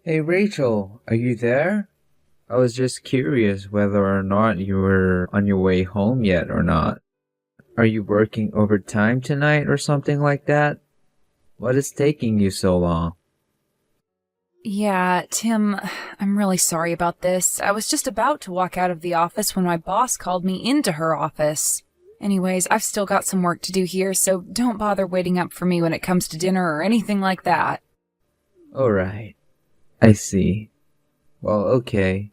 Hey Rachel, are you there? I was just curious whether or not you were on your way home yet or not. Are you working overtime tonight or something like that? What is taking you so long? Yeah, Tim, I'm really sorry about this. I was just about to walk out of the office when my boss called me into her office. Anyways, I've still got some work to do here, so don't bother waiting up for me when it comes to dinner or anything like that. Alright, I see. Well, okay.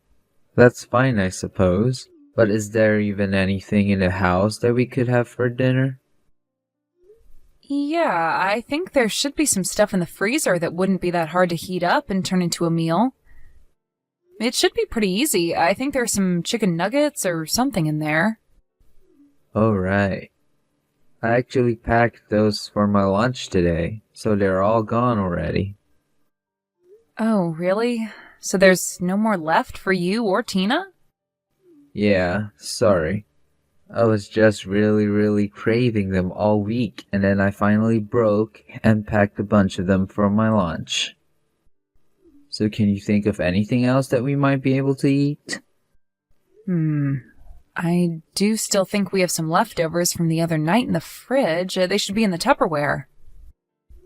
That's fine, I suppose. But is there even anything in the house that we could have for dinner? Yeah, I think there should be some stuff in the freezer that wouldn't be that hard to heat up and turn into a meal. It should be pretty easy. I think there's some chicken nuggets or something in there. Alright. I actually packed those for my lunch today, so they're all gone already. Oh, really? So there's no more left for you or Tina? Yeah, sorry. I was just really craving them all week, and then I finally broke and packed a bunch of them for my lunch. So can you think of anything else that we might be able to eat? Hmm. I do still think we have some leftovers from the other night in the fridge. They should be in the Tupperware.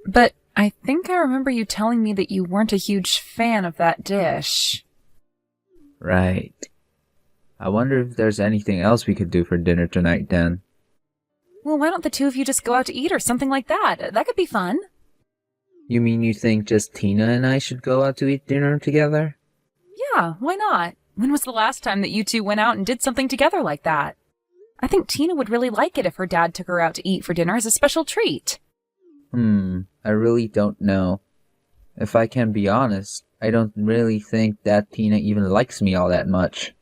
But I think I remember you telling me that you weren't a huge fan of that dish. Right. I wonder if there's anything else we could do for dinner tonight then. Well, why don't the two of you just go out to eat or something like that? That could be fun. You mean you think just Tina and I should go out to eat dinner together? Yeah, why not? When was the last time that you two went out and did something together like that? I think Tina would really like it if her dad took her out to eat for dinner as a special treat. I really don't know. If I can be honest, I don't really think that Tina even likes me all that much.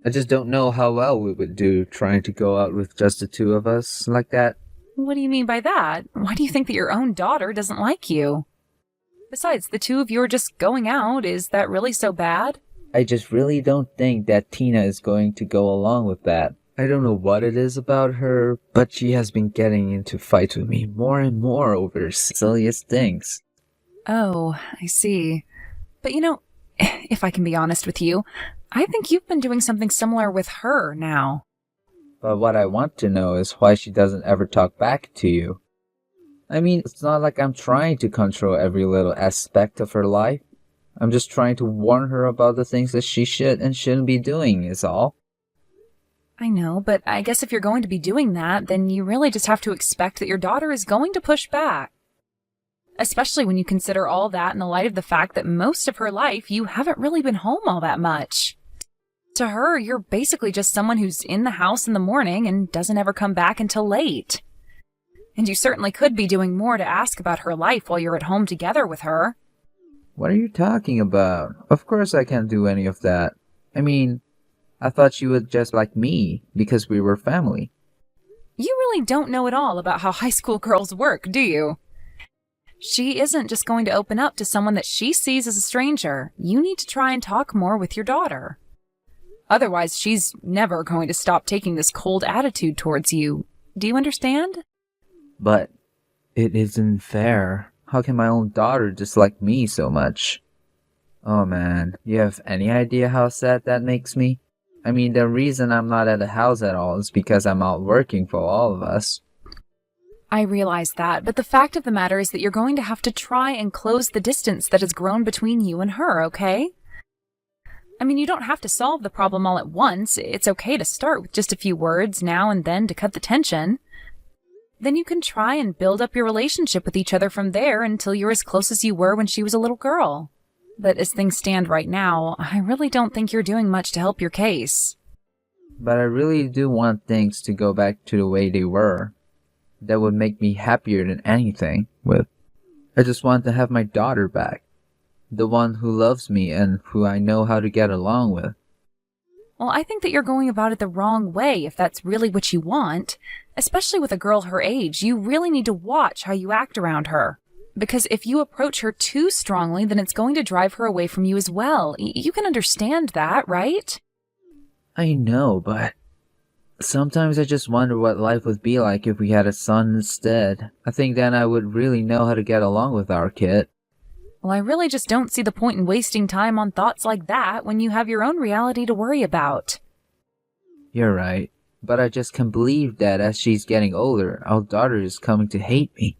I just don't know how well we would do trying to go out with just the two of us like that. What do you mean by that? Why do you think that your own daughter doesn't like you? Besides, the two of you are just going out. Is that really so bad? I just really don't think that Tina is going to go along with that. I don't know what it is about her, but she has been getting into fights with me more and more over the silliest things. Oh, I see. But if I can be honest with you, I think you've been doing something similar with her now. But what I want to know is why she doesn't ever talk back to you. I mean, it's not like I'm trying to control every little aspect of her life. I'm just trying to warn her about the things that she should and shouldn't be doing, is all. I know, but I guess if you're going to be doing that, then you really just have to expect that your daughter is going to push back. Especially when you consider all that in the light of the fact that most of her life you haven't really been home all that much. To her, you're basically just someone who's in the house in the morning and doesn't ever come back until late. And you certainly could be doing more to ask about her life while you're at home together with her. What are you talking about? Of course I can't do any of that. I mean, I thought she would just like me because we were family. You really don't know at all about how high school girls work, do you? She isn't just going to open up to someone that she sees as a stranger. You need to try and talk more with your daughter. Otherwise, she's never going to stop taking this cold attitude towards you. Do you understand? But it isn't fair. How can my own daughter dislike me so much? Oh man, you have any idea how sad that makes me? I mean, the reason I'm not at the house at all is because I'm out working for all of us. I realize that, but the fact of the matter is that you're going to have to try and close the distance that has grown between you and her, okay? I mean, you don't have to solve the problem all at once. It's okay to start with just a few words now and then to cut the tension. Then you can try and build up your relationship with each other from there until you're as close as you were when she was a little girl. But as things stand right now, I really don't think you're doing much to help your case. But I really do want things to go back to the way they were. That would make me happier than anything with. I just want to have my daughter back. The one who loves me and who I know how to get along with. Well, I think that you're going about it the wrong way if that's really what you want. Especially with a girl her age, you really need to watch how you act around her. Because if you approach her too strongly, then it's going to drive her away from you as well. You can understand that, right? I know, but sometimes I just wonder what life would be like if we had a son instead. I think then I would really know how to get along with our kid. Well, I really just don't see the point in wasting time on thoughts like that when you have your own reality to worry about. You're right. But I just can't believe that as she's getting older, our daughter is coming to hate me.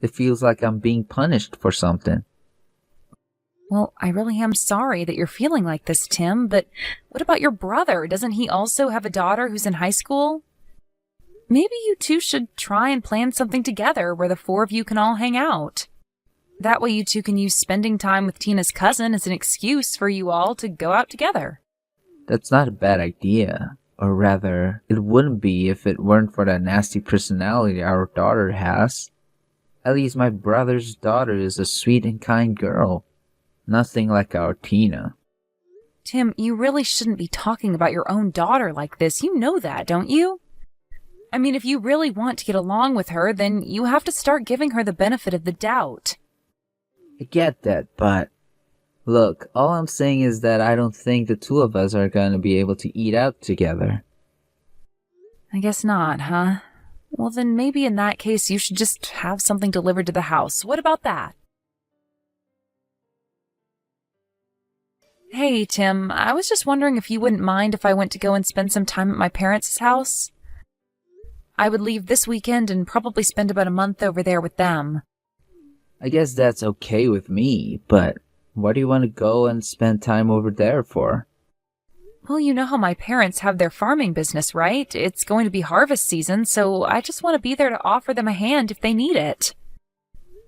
It feels like I'm being punished for something. Well, I really am sorry that you're feeling like this, Tim, but what about your brother? Doesn't he also have a daughter who's in high school? Maybe you two should try and plan something together where the four of you can all hang out. That way you two can use spending time with Tina's cousin as an excuse for you all to go out together. That's not a bad idea. Or rather, it wouldn't be if it weren't for that nasty personality our daughter has. At least my brother's daughter is a sweet and kind girl. Nothing like our Tina. Tim, you really shouldn't be talking about your own daughter like this. You know that, don't you? I mean, if you really want to get along with her, then you have to start giving her the benefit of the doubt. I get that, but... Look, all I'm saying is that I don't think the two of us are going to be able to eat out together. I guess not, huh? Well, then maybe in that case you should just have something delivered to the house. What about that? Hey, Tim, I was just wondering if you wouldn't mind if I went to go and spend some time at my parents' house? I would leave this weekend and probably spend about a month over there with them. I guess that's okay with me, but... Why do you want to go and spend time over there for? Well, you know how my parents have their farming business, right? It's going to be harvest season, so I just want to be there to offer them a hand if they need it.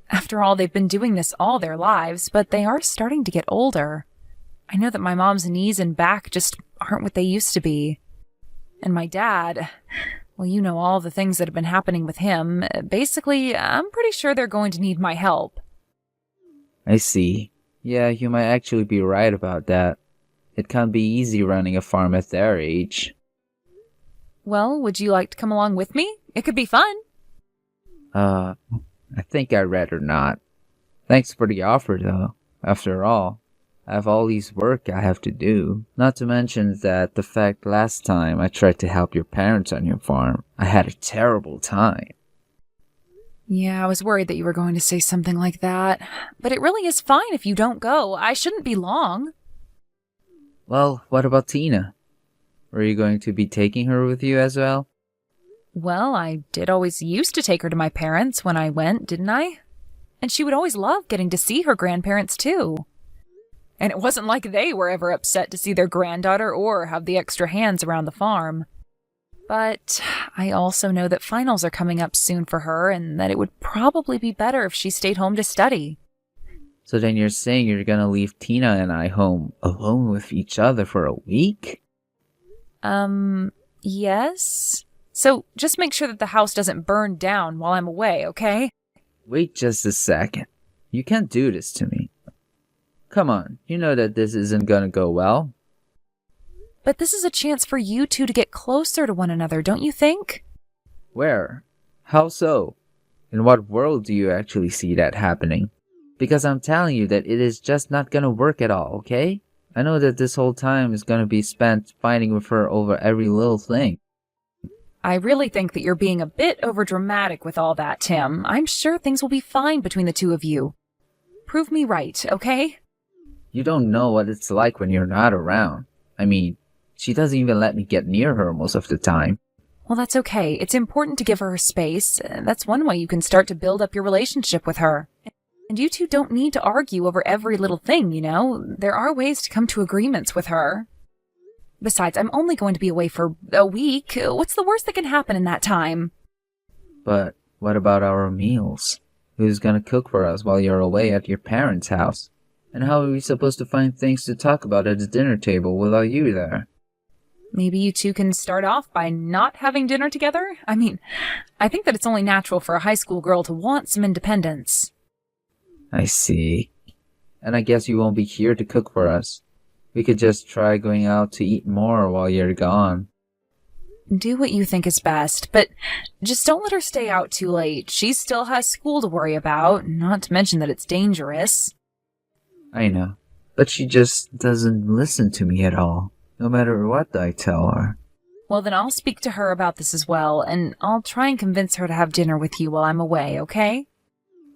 After all, they've been doing this all their lives, but they are starting to get older. I know that my mom's knees and back just aren't what they used to be. And my dad, well, you know all the things that have been happening with him. Basically, I'm pretty sure they're going to need my help. I see. Yeah, you might actually be right about that. It can't be easy running a farm at their age. Well, would you like to come along with me? It could be fun. I think I'd rather not. Thanks for the offer, though. After all, I have all these work I have to do. Not to mention that the fact last time I tried to help your parents on your farm, I had a terrible time. Yeah, I was worried that you were going to say something like that. But it really is fine if you don't go. I shouldn't be long. Well, what about Tina? Were you going to be taking her with you as well? Well, I did always used to take her to my parents when I went, didn't I? And she would always love getting to see her grandparents, too. And it wasn't like they were ever upset to see their granddaughter or have the extra hands around the farm. But I also know that finals are coming up soon for her and that it would probably be better if she stayed home to study. So then you're saying you're gonna leave Tina and I home alone with each other for a week? Yes? So just make sure that the house doesn't burn down while I'm away, okay? Wait just a second. You can't do this to me. Come on, you know that this isn't gonna go well. But this is a chance for you two to get closer to one another, don't you think? Where? How so? In what world do you actually see that happening? Because I'm telling you that it is just not gonna work at all, okay? I know that this whole time is gonna be spent fighting with her over every little thing. I really think that you're being a bit overdramatic with all that, Tim. I'm sure things will be fine between the two of you. Prove me right, okay? You don't know what it's like when you're not around. I mean, she doesn't even let me get near her most of the time. Well, that's okay. It's important to give her space. That's one way you can start to build up your relationship with her. And you two don't need to argue over every little thing, you know? There are ways to come to agreements with her. Besides, I'm only going to be away for a week. What's the worst that can happen in that time? But what about our meals? Who's gonna cook for us while you're away at your parents' house? And how are we supposed to find things to talk about at the dinner table without you there? Maybe you two can start off by not having dinner together? I mean, I think that it's only natural for a high school girl to want some independence. I see. And I guess you won't be here to cook for us. We could just try going out to eat more while you're gone. Do what you think is best, but just don't let her stay out too late. She still has school to worry about, not to mention that it's dangerous. I know, but she just doesn't listen to me at all, no matter what I tell her. Well, then I'll speak to her about this as well, and I'll try and convince her to have dinner with you while I'm away, okay?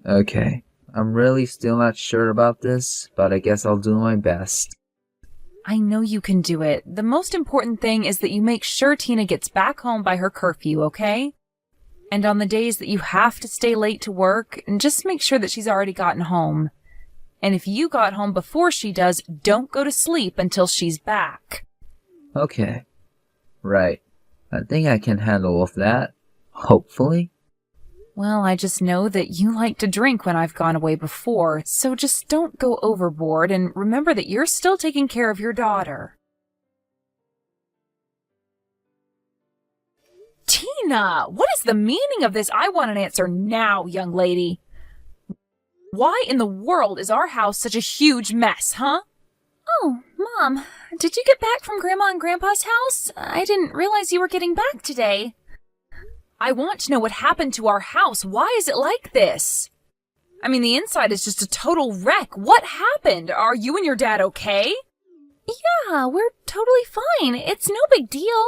Okay, I'm really still not sure about this, but I guess I'll do my best. I know you can do it. The most important thing is that you make sure Tina gets back home by her curfew, okay? And on the days that you have to stay late to work, just make sure that she's already gotten home. And if you got home before she does, don't go to sleep until she's back. Okay. Right. I think I can handle with that. Hopefully. Well, I just know that you like to drink when I've gone away before, so just don't go overboard and remember that you're still taking care of your daughter. Tina, what is the meaning of this? I want an answer now, young lady. Why in the world is our house such a huge mess, huh? Oh, Mom, did you get back from Grandma and Grandpa's house? I didn't realize you were getting back today. I want to know what happened to our house. Why is it like this? I mean, the inside is just a total wreck. What happened? Are you and your dad okay? Yeah, we're totally fine. It's no big deal.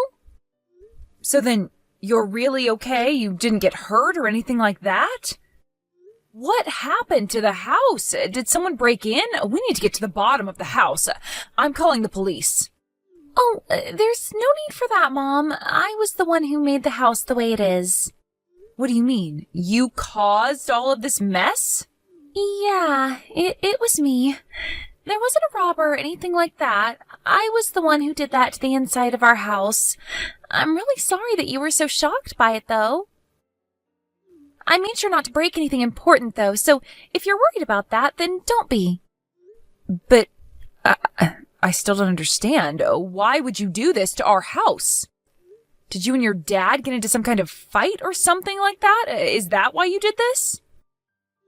So then, you're really okay? You didn't get hurt or anything like that? What happened to the house? Did someone break in? We need to get to the bottom of the house. I'm calling the police. Oh, there's no need for that, Mom. I was the one who made the house the way it is. What do you mean? You caused all of this mess? Yeah, it was me. There wasn't a robber or anything like that. I was the one who did that to the inside of our house. I'm really sorry that you were so shocked by it, though. I made sure not to break anything important, though, so if you're worried about that, then don't be. But I still don't understand. Why would you do this to our house? Did you and your dad get into some kind of fight or something like that? Is that why you did this?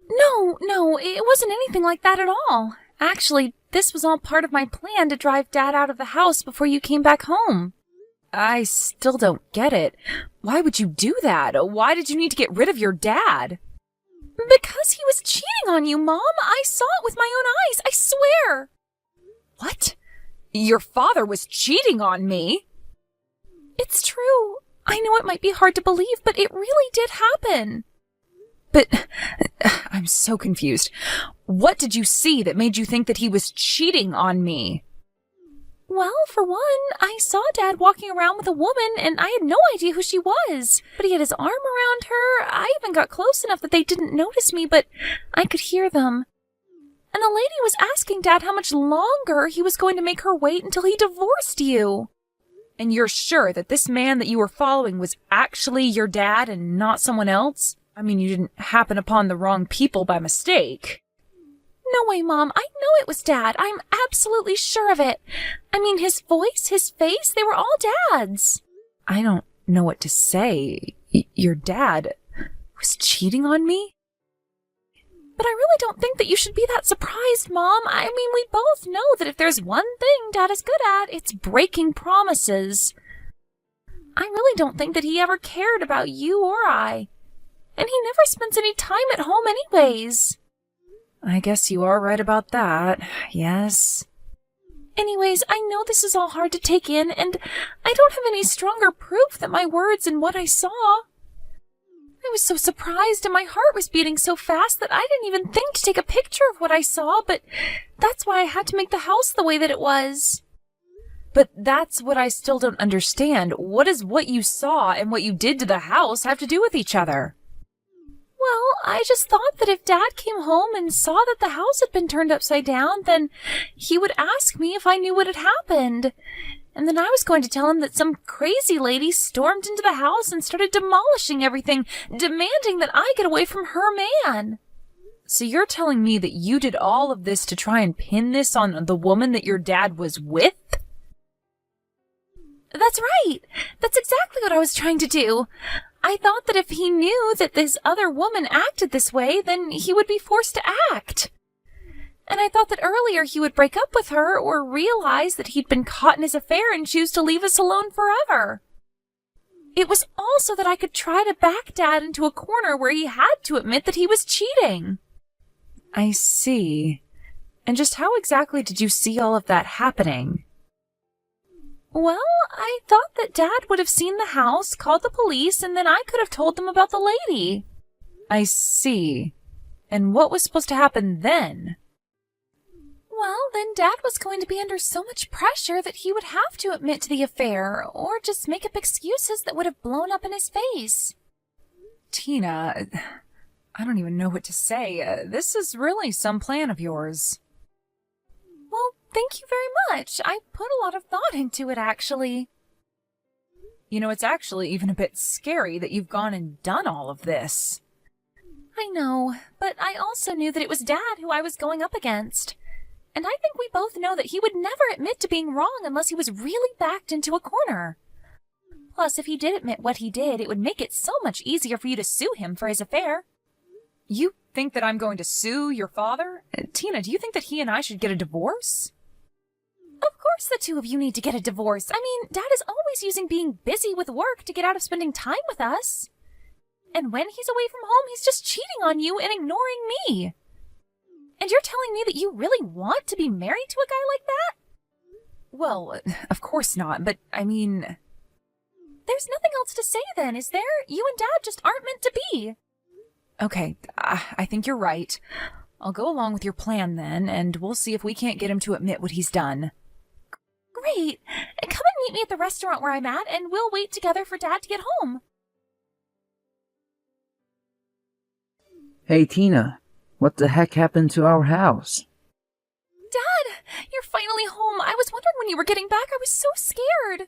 No, it wasn't anything like that at all. Actually, this was all part of my plan to drive Dad out of the house before you came back home. I still don't get it. Why would you do that? Why did you need to get rid of your dad? Because he was cheating on you, Mom. I saw it with my own eyes, I swear. What? Your father was cheating on me? It's true. I know it might be hard to believe, but it really did happen. But I'm so confused. What did you see that made you think that he was cheating on me? Well, for one, I saw Dad walking around with a woman, and I had no idea who she was. But he had his arm around her. I even got close enough that they didn't notice me, but I could hear them. And the lady was asking Dad how much longer he was going to make her wait until he divorced you. And you're sure that this man that you were following was actually your dad and not someone else? I mean, you didn't happen upon the wrong people by mistake. No way, Mom. I know it was Dad. I'm absolutely sure of it. I mean, his voice, his face, they were all Dad's. I don't know what to say. Your dad was cheating on me? But I really don't think that you should be that surprised, Mom. I mean, we both know that if there's one thing Dad is good at, it's breaking promises. I really don't think that he ever cared about you or I. And he never spends any time at home anyways. I guess you are right about that, yes. Anyways, I know this is all hard to take in, and I don't have any stronger proof than my words and what I saw. I was so surprised and my heart was beating so fast that I didn't even think to take a picture of what I saw, but that's why I had to make the house the way that it was. But that's what I still don't understand. What does what you saw and what you did to the house have to do with each other? Well, I just thought that if Dad came home and saw that the house had been turned upside down, then he would ask me if I knew what had happened. And then I was going to tell him that some crazy lady stormed into the house and started demolishing everything, demanding that I get away from her man. So you're telling me that you did all of this to try and pin this on the woman that your dad was with? That's right. That's exactly what I was trying to do. I thought that if he knew that this other woman acted this way, then he would be forced to act. And I thought that earlier he would break up with her or realize that he'd been caught in his affair and choose to leave us alone forever. It was also that I could try to back Dad into a corner where he had to admit that he was cheating. I see. And just how exactly did you see all of that happening? Well, I thought that Dad would have seen the house, called the police, and then I could have told them about the lady. I see. And what was supposed to happen then? Well, then Dad was going to be under so much pressure that he would have to admit to the affair, or just make up excuses that would have blown up in his face. Tina, I don't even know what to say. This is really some plan of yours. Well, thank you very much. I put a lot of thought into it, actually. You know, it's actually even a bit scary that you've gone and done all of this. I know, but I also knew that it was Dad who I was going up against. And I think we both know that he would never admit to being wrong unless he was really backed into a corner. Plus, if he did admit what he did, it would make it so much easier for you to sue him for his affair. You think that I'm going to sue your father? Tina, do you think that he and I should get a divorce? Of course the two of you need to get a divorce. I mean, Dad is always using being busy with work to get out of spending time with us. And when he's away from home, he's just cheating on you and ignoring me. And you're telling me that you really want to be married to a guy like that? Well, of course not, but I mean... There's nothing else to say then, is there? You and Dad just aren't meant to be. Okay, I think you're right. I'll go along with your plan then, and we'll see if we can't get him to admit what he's done. Great. Come and meet me at the restaurant where I'm at, and we'll wait together for Dad to get home. Hey, Tina, what the heck happened to our house? Dad, you're finally home. I was wondering when you were getting back. I was so scared.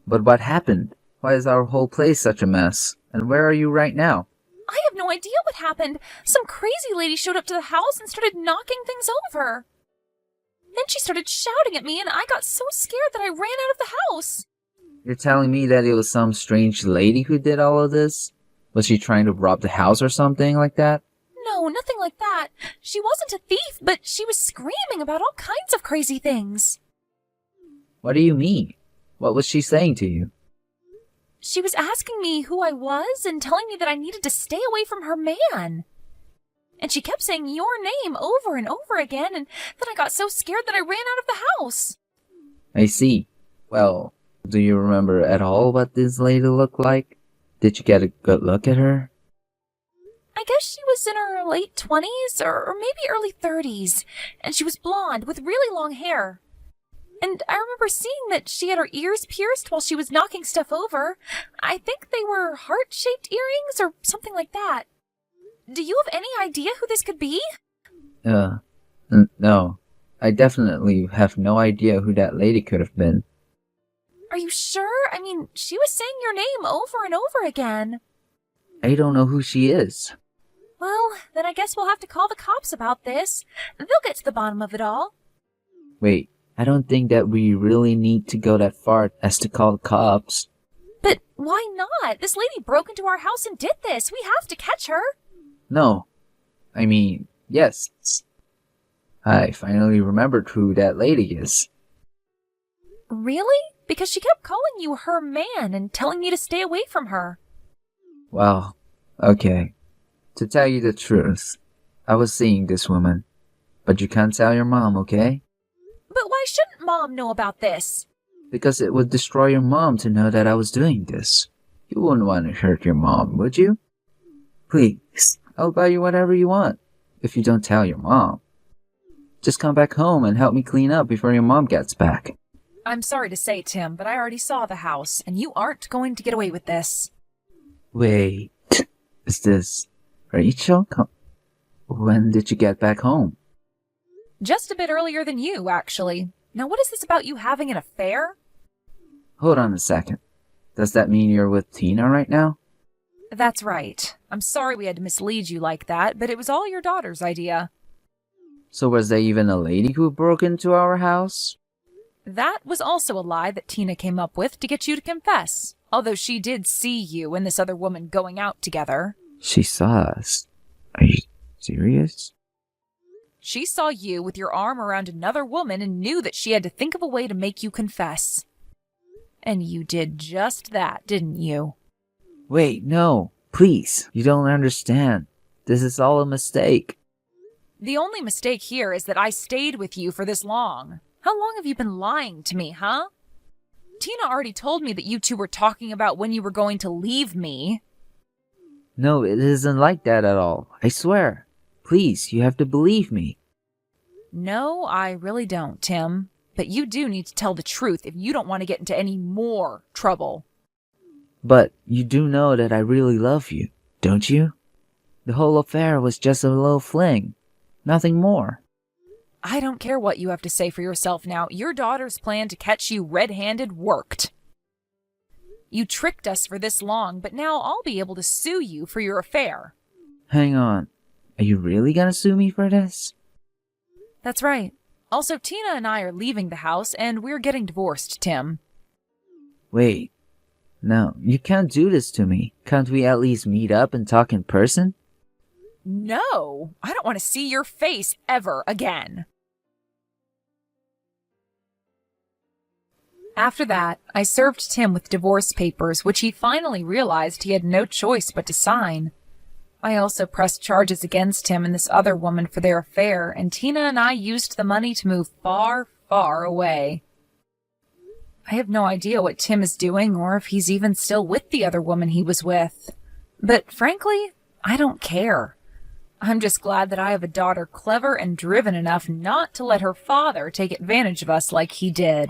But what happened? Why is our whole place such a mess? And where are you right now? I have no idea what happened. Some crazy lady showed up to the house and started knocking things over. Then she started shouting at me, and I got so scared that I ran out of the house. You're telling me that it was some strange lady who did all of this? Was she trying to rob the house or something like that? No, nothing like that. She wasn't a thief, but she was screaming about all kinds of crazy things. What do you mean? What was she saying to you? She was asking me who I was and telling me that I needed to stay away from her man. And she kept saying your name over and over again, and then I got so scared that I ran out of the house. I see. Well, do you remember at all what this lady looked like? Did you get a good look at her? I guess she was in her late 20s or maybe early 30s, and she was blonde with really long hair. And I remember seeing that she had her ears pierced while she was knocking stuff over. I think they were heart-shaped earrings or something like that. Do you have any idea who this could be? No. I definitely have no idea who that lady could have been. Are you sure? I mean, she was saying your name over and over again. I don't know who she is. Well, then I guess we'll have to call the cops about this. They'll get to the bottom of it all. Wait, I don't think that we really need to go that far as to call the cops. But why not? This lady broke into our house and did this. We have to catch her. No. I mean, yes. I finally remembered who that lady is. Really? Because she kept calling you her man and telling me to stay away from her. Well, okay. To tell you the truth, I was seeing this woman. But you can't tell your mom, okay? But why shouldn't Mom know about this? Because it would destroy your mom to know that I was doing this. You wouldn't want to hurt your mom, would you? Please, I'll buy you whatever you want, if you don't tell your mom. Just come back home and help me clean up before your mom gets back. I'm sorry to say, Tim, but I already saw the house, and you aren't going to get away with this. Wait, is this Rachel? When did you get back home? Just a bit earlier than you, actually. Now what is this about you having an affair? Hold on a second. Does that mean you're with Tina right now? That's right. I'm sorry we had to mislead you like that, but it was all your daughter's idea. So was there even a lady who broke into our house? That was also a lie that Tina came up with to get you to confess, although she did see you and this other woman going out together. She saw us. Are you serious? She saw you with your arm around another woman and knew that she had to think of a way to make you confess. And you did just that, didn't you? Wait, no. Please, you don't understand. This is all a mistake. The only mistake here is that I stayed with you for this long. How long have you been lying to me, huh? Tina already told me that you two were talking about when you were going to leave me. No, it isn't like that at all. I swear. Please, you have to believe me. No, I really don't, Tim. But you do need to tell the truth if you don't want to get into any more trouble. But you do know that I really love you, don't you? The whole affair was just a little fling. Nothing more. I don't care what you have to say for yourself now. Your daughter's plan to catch you red-handed worked. You tricked us for this long, but now I'll be able to sue you for your affair. Hang on. Are you really gonna sue me for this? That's right. Also, Tina and I are leaving the house, and we're getting divorced, Tim. Wait. No, you can't do this to me. Can't we at least meet up and talk in person? No! I don't want to see your face ever again. After that, I served Tim with divorce papers, which he finally realized he had no choice but to sign. I also pressed charges against him and this other woman for their affair, and Tina and I used the money to move far, far away. I have no idea what Tim is doing or if he's even still with the other woman he was with. But frankly, I don't care. I'm just glad that I have a daughter clever and driven enough not to let her father take advantage of us like he did.